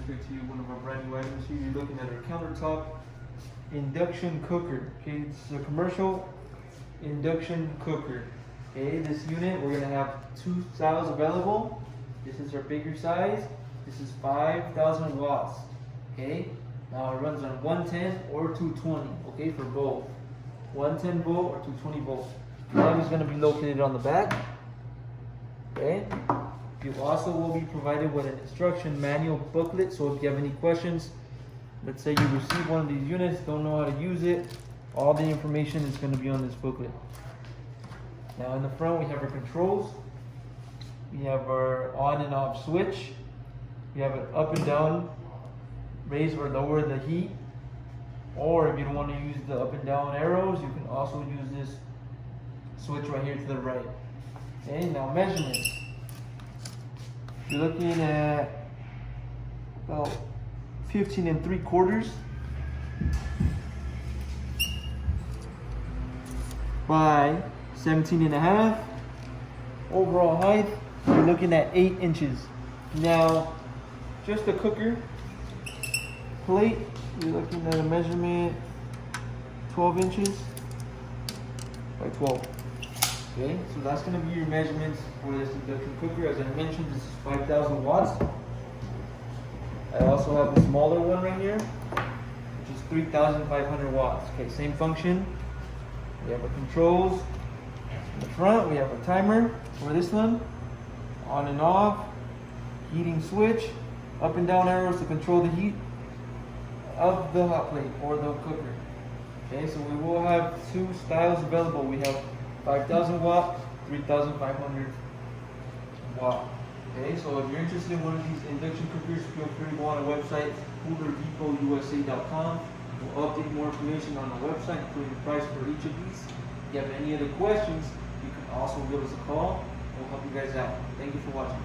demonstrate to you one of our brand new items here. You're looking at our countertop induction cooker. Okay, it's a commercial induction cooker. Okay, this unit we're gonna have two styles available. This is our bigger size. This is 5,000 watts. Okay, now it runs on 110 or 220. Okay, for both 110 volt or 220 volt. Plug is gonna be located on the back. Okay. You also will be provided with an instruction manual booklet, so if you have any questions, let's say you receive one of these units, don't know how to use it, all the information is going to be on this booklet. Now in the front we have our controls, we have our on and off switch, we have an up and down, raise or lower the heat, or if you don't want to use the up and down arrows, you can also use this switch right here to the right. Okay, now measurements. You're looking at about 15 3/4 by 17.5. Overall height, you're looking at 8 inches. Now, just the cooker plate, you're looking at a measurement 12 inches by 12. Okay, so that's going to be your measurements for this induction cooker. As I mentioned, this is 5,000 watts. I also have a smaller one right here, which is 3,500 watts. Okay, same function. We have our controls. In the front, we have a timer for this one, on and off, heating switch, up and down arrows to control the heat of the hot plate or the cooker. Okay, so we will have two styles available. We have 5,000 watt, 3,500 watt. Okay, so if you're interested in one of these induction cookers, feel free to go on our website, coolerdepot.usa.com. We'll update more information on the website, including the price for each of these. If you have any other questions, you can also give us a call. We'll help you guys out. Thank you for watching.